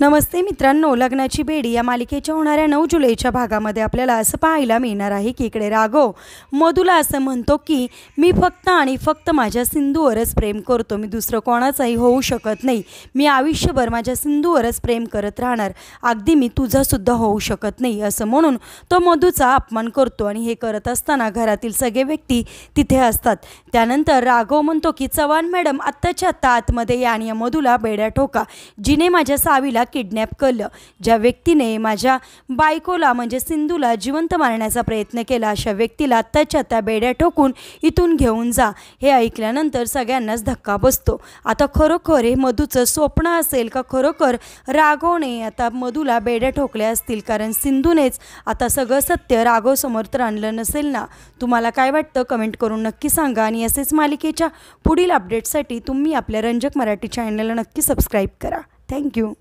नमस्ते मित्रांनो, लग्नाची बेडी या मालिकेच्या होणाऱ्या 9 जुलैच्या भागामध्ये आपल्याला असं पाहायला मिळणार आहे की इकडे राघव मधुला असं म्हणतो की मी फक्त आणि फक्त माझ्या सिंधूवरच प्रेम करतो, मी दुसरं कोणाचाही होऊ शकत नाही, मी आयुष्यभर माझ्या सिंधूवरच प्रेम करत राहणार, अगदी मी तुझासुद्धा होऊ शकत नाही असं म्हणून तो मधूचा अपमान करतो। आणि हे करत असताना घरातील सगळे व्यक्ती तिथे असतात। त्यानंतर राघव म्हणतो की चव्हाण मॅडम आत्ताच्या आत्ता आतमध्ये या आणि या मधूला बेड्या ठोका, जिने माझ्या सावीला किडनॅप केलं, ज्या व्यक्तीने माझ्या बायकोला म्हणजे सिंधूला जिवंत मारण्याचा प्रयत्न केला, अशा व्यक्तीला आत्ताच्या आत्ता बेड्या ठोकून इथून घेऊन जा। हे ऐकल्यानंतर सगळ्यांनाच धक्का बसतो। आता खरोखर हे मधूचं स्वप्न असेल का खरोखर राघवने आता मधूला बेड्या ठोकल्या असतील, कारण सिंधूनेच आता सगळं सत्य राघव समोर तर आणलं नसेल ना। तुम्हाला काय वाटतं कमेंट करून नक्की सांगा आणि असेच मालिकेच्या पुढील अपडेट्ससाठी तुम्ही आपल्या रंजक मराठी चॅनलला नक्की सबस्क्राईब करा। थँक्यू।